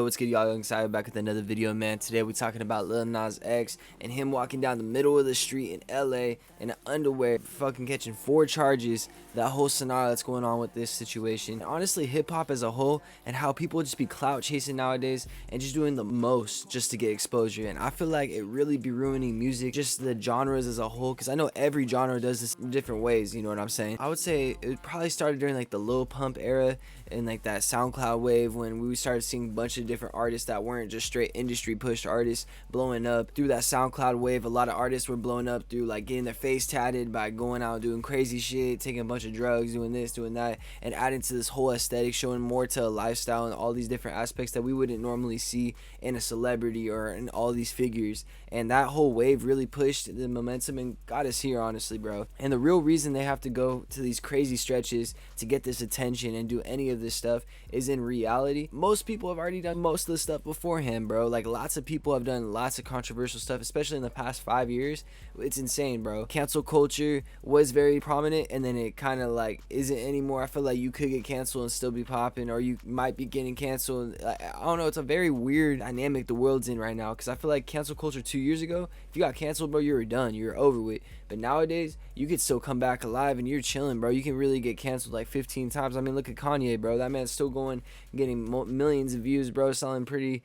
Yo, what's good, y'all? Young Cyber back with another video, man. Today we're talking about Lil Nas X and him walking down the middle of the street in LA in an underwear, fucking catching 4 charges. That whole scenario that's going on with this situation. Honestly, hip-hop as a whole and how people just be clout chasing nowadays and just doing the most just to get exposure. And I feel like it really be ruining music, just the genres as a whole, because I know every genre does this in different ways, you know what I'm saying? I would say it probably started during like the Lil Pump era and like that SoundCloud wave when we started seeing a bunch of different artists that weren't just straight industry pushed artists blowing up. Through that SoundCloud wave, a lot of artists were blowing up through like getting their face tatted by going out doing crazy shit, taking a bunch of drugs, doing this, doing that, and adding to this whole aesthetic, showing more to a lifestyle and all these different aspects that we wouldn't normally see in a celebrity or in all these figures. And that whole wave really pushed the momentum and got us here, honestly, bro. And the real reason they have to go to these crazy stretches to get this attention and do any of this stuff is in reality, most people have already done most of the stuff beforehand, bro. Like, lots of people have done lots of controversial stuff, especially in the past 5 years. It's insane, bro. Cancel culture was very prominent, and then it kind of like isn't anymore. I feel like you could get canceled and still be popping, or you might be getting canceled. I don't know. It's a very weird dynamic the world's in right now, because I feel like cancel culture 2 years ago, if you got canceled, bro, you were done. You were over with. But nowadays, you could still come back alive and you're chilling, bro. You can really get canceled like 15 times. I mean, look at Kanye, bro. That man's still going, getting millions of views, bro, selling pretty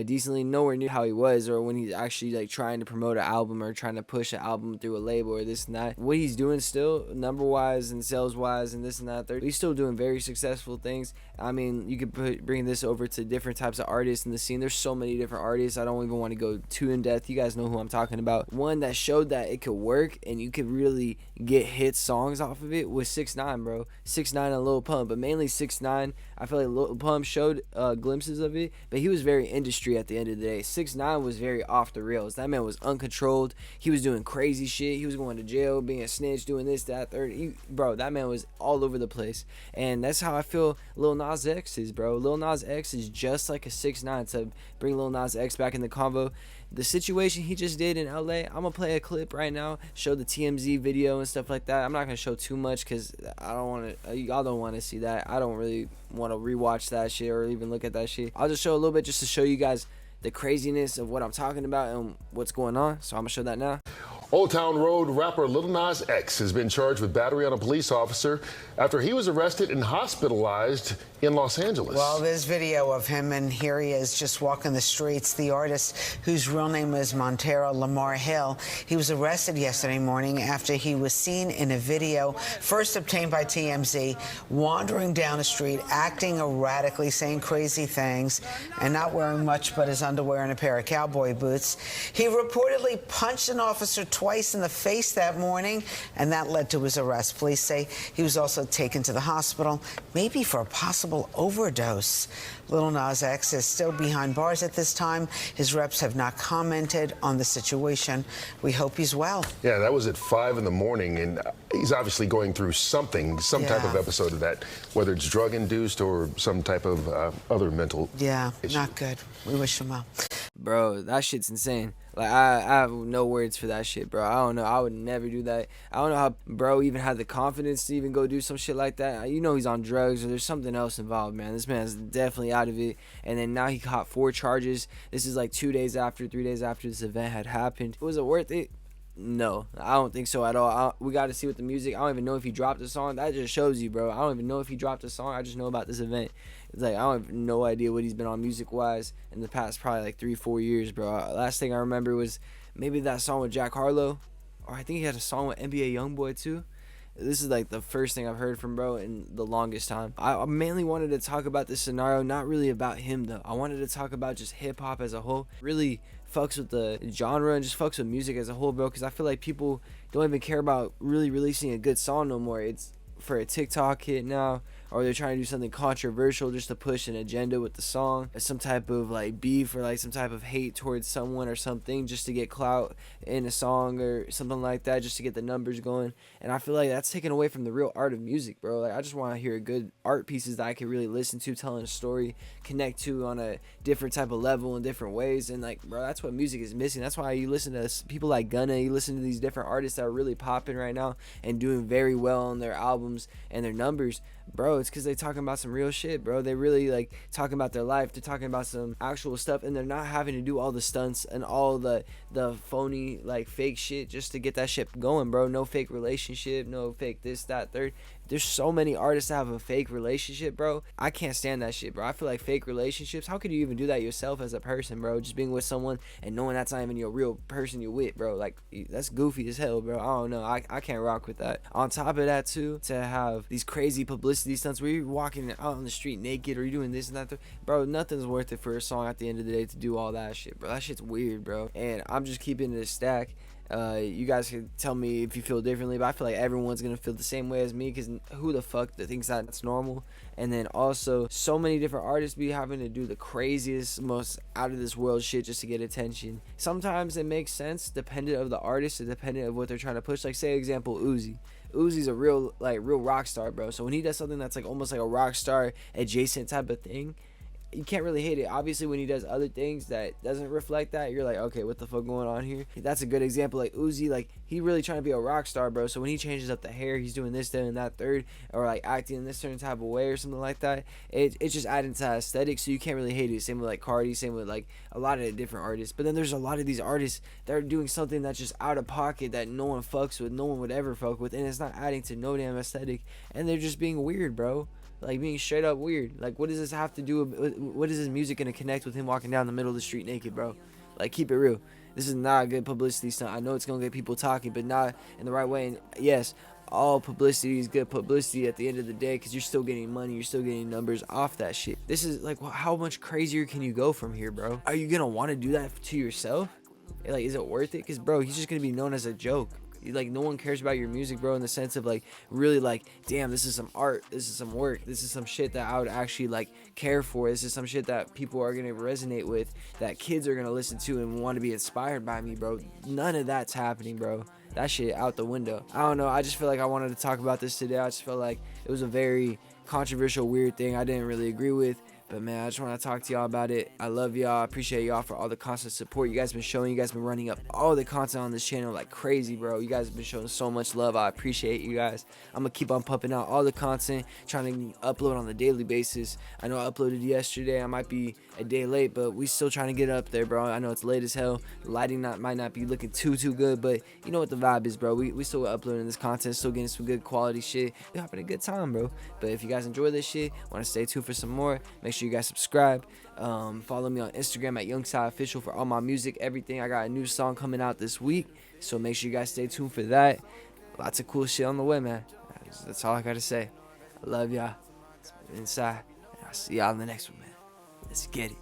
decently, nowhere near how he was, or when he's actually like trying to promote an album or trying to push an album through a label or this and that. What he's doing still, number wise and sales wise and this and that, he's still doing very successful things. I mean, you could bring this over to different types of artists in the scene. There's so many different artists. I don't even want to go too in depth. You guys know who I'm talking about. One that showed that it could work and you could really get hit songs off of it was 6ix9ine, bro. 6ix9ine and Lil Pump, but mainly 6ix9ine. I feel like Lil Pump showed glimpses of it, but he was very industry at the end of the day. 6ix9ine was very off the rails. That man was uncontrolled. He was doing crazy shit. He was going to jail, being a snitch, doing this, that, third. Bro, that man was all over the place. And that's how I feel Lil Nas X is, bro. Lil Nas X is just like a 6ix9ine. To bring Lil Nas X back in the convo, the situation he just did in LA, I'm gonna play a clip right now, show the TMZ video and stuff like that. I'm not gonna show too much because I don't want to, y'all don't want to see that. I don't really want to rewatch that shit or even look at that shit. I'll just show a little bit just to show you guys the craziness of what I'm talking about and what's going on. So I'm gonna show that now. Old Town Road rapper Lil Nas X has been charged with battery on a police officer after he was arrested and hospitalized in Los Angeles. Well, there's video of him, and here he is just walking the streets. The artist, whose real name is Montero Lamar Hill, he was arrested yesterday morning after he was seen in a video, first obtained by TMZ, wandering down the street, acting erratically, saying crazy things, and not wearing much but his underwear and a pair of cowboy boots. He reportedly punched an officer twice in the face that morning, and that led to his arrest. Police say he was also taken to the hospital, maybe for a possible overdose. Lil Nas X is still behind bars at this time. His reps have not commented on the situation. We hope he's well. Yeah, that was at 5 in the morning, and he's obviously going through something, some type of episode of that, whether it's drug-induced or some type of other mental issue. Not good. We wish him well. Bro, that shit's insane. Like, I have no words for that shit, bro. I don't know. I would never do that. I don't know how bro even had the confidence to even go do some shit like that. You know he's on drugs or there's something else involved, man. This man's definitely out of it. And then now he caught 4 charges. This is like 3 days after this event had happened. Was it worth it? No, I don't think so at all. We got to see with the music. I don't even know if he dropped a song. That just shows you, bro. I don't even know if he dropped a song. I just know about this event. It's like, I don't have no idea what he's been on music-wise in the past probably like 3-4 years, bro. Last thing I remember was maybe that song with Jack Harlow, or I think he had a song with NBA Youngboy too. This is like the first thing I've heard from bro in the longest time. I mainly wanted to talk about this scenario, not really about him though. I wanted to talk about just hip-hop as a whole. Really fucks with the genre and just fucks with music as a whole, bro, because I feel like people don't even care about really releasing a good song no more. It's for a TikTok hit now, or they're trying to do something controversial just to push an agenda with the song, or some type of like beef or like some type of hate towards someone or something just to get clout in a song or something like that, just to get the numbers going. And I feel like that's taken away from the real art of music, bro. Like, I just want to hear good art pieces that I can really listen to, telling a story, connect to on a different type of level in different ways. And like, bro, that's what music is missing. That's why you listen to people like Gunna, you listen to these different artists that are really popping right now and doing very well on their albums albums and their numbers, bro, it's because they talking about some real shit, bro. They really like talking about their life. They're talking about some actual stuff, and they're not having to do all the stunts and all the phony like fake shit just to get that shit going, bro. No fake relationship, no fake this, that, third. There's so many artists that have a fake relationship, bro. I can't stand that shit, bro. I feel like fake relationships, how could you even do that yourself as a person, bro? Just being with someone and knowing that's not even your real person you're with, bro. Like, that's goofy as hell, bro. I don't know. I can't rock with that. On top of that, too, to have these crazy publicity stunts where you're walking out on the street naked or you're doing this and that, bro, nothing's worth it for a song at the end of the day to do all that shit, bro. That shit's weird, bro. And I'm just keeping it a stack. You guys can tell me if you feel differently, but I feel like everyone's gonna feel the same way as me, because who the fuck that thinks that's normal? And then also, so many different artists be having to do the craziest, most out of this world shit just to get attention. Sometimes it makes sense dependent of the artist and dependent of what they're trying to push. Like, say example, Uzi's a real rock star, bro. So when he does something that's like almost like a rock star adjacent type of thing, you can't really hate it. Obviously, when he does other things that doesn't reflect that, you're like, okay, what the fuck going on here? That's a good example. Like Uzi, like, he really trying to be a rock star, bro. So when he changes up the hair, he's doing this, that, and that, third, or like acting in this certain type of way or something like that, it's just adding to aesthetic, so you can't really hate it. Same with like Cardi, same with like a lot of different artists. But then there's a lot of these artists that are doing something that's just out of pocket that no one fucks with, no one would ever fuck with, and it's not adding to no damn aesthetic, and they're just being weird, bro. Like, being straight up weird. Like, what does this have to do with, what is his music gonna connect with him walking down the middle of the street naked, bro? Like, keep it real. This is not a good publicity stunt. I know it's gonna get people talking, but not in the right way. And yes, all publicity is good publicity at the end of the day, because you're still getting money, you're still getting numbers off that shit. This is like, how much crazier can you go from here, bro? Are you gonna want to do that to yourself? Like, is it worth it? Because, bro, he's just gonna be known as a joke. Like, no one cares about your music, bro, in the sense of like really like, damn, this is some art, this is some work, this is some shit that I would actually like care for, this is some shit that people are gonna resonate with, that kids are gonna listen to and want to be inspired by me, bro. None of that's happening, bro. That shit out the window. I don't know, I just feel like I wanted to talk about this today. I just felt like it was a very controversial, weird thing I didn't really agree with. But man, I just want to talk to y'all about it. I love y'all. I appreciate y'all for all the constant support you guys been showing. You guys been running up all the content on this channel like crazy, bro. You guys have been showing so much love. I appreciate you guys. I'm going to keep on pumping out all the content, trying to upload on a daily basis. I know I uploaded yesterday. I might be a day late, but we still trying to get up there, bro. I know it's late as hell. The lighting might not be looking too good, but you know what the vibe is, bro. We still uploading this content, still getting some good quality shit. We're having a good time, bro. But if you guys enjoy this shit, want to stay tuned for some more, make sure you guys subscribe. Follow me on Instagram at YoungSideOfficial for all my music, everything. I got a new song coming out this week, so make sure you guys stay tuned for that. Lots of cool shit on the way, man. That's all I gotta say. I love y'all. It's been Inside, and I'll see y'all in the next one, man. Let's get it.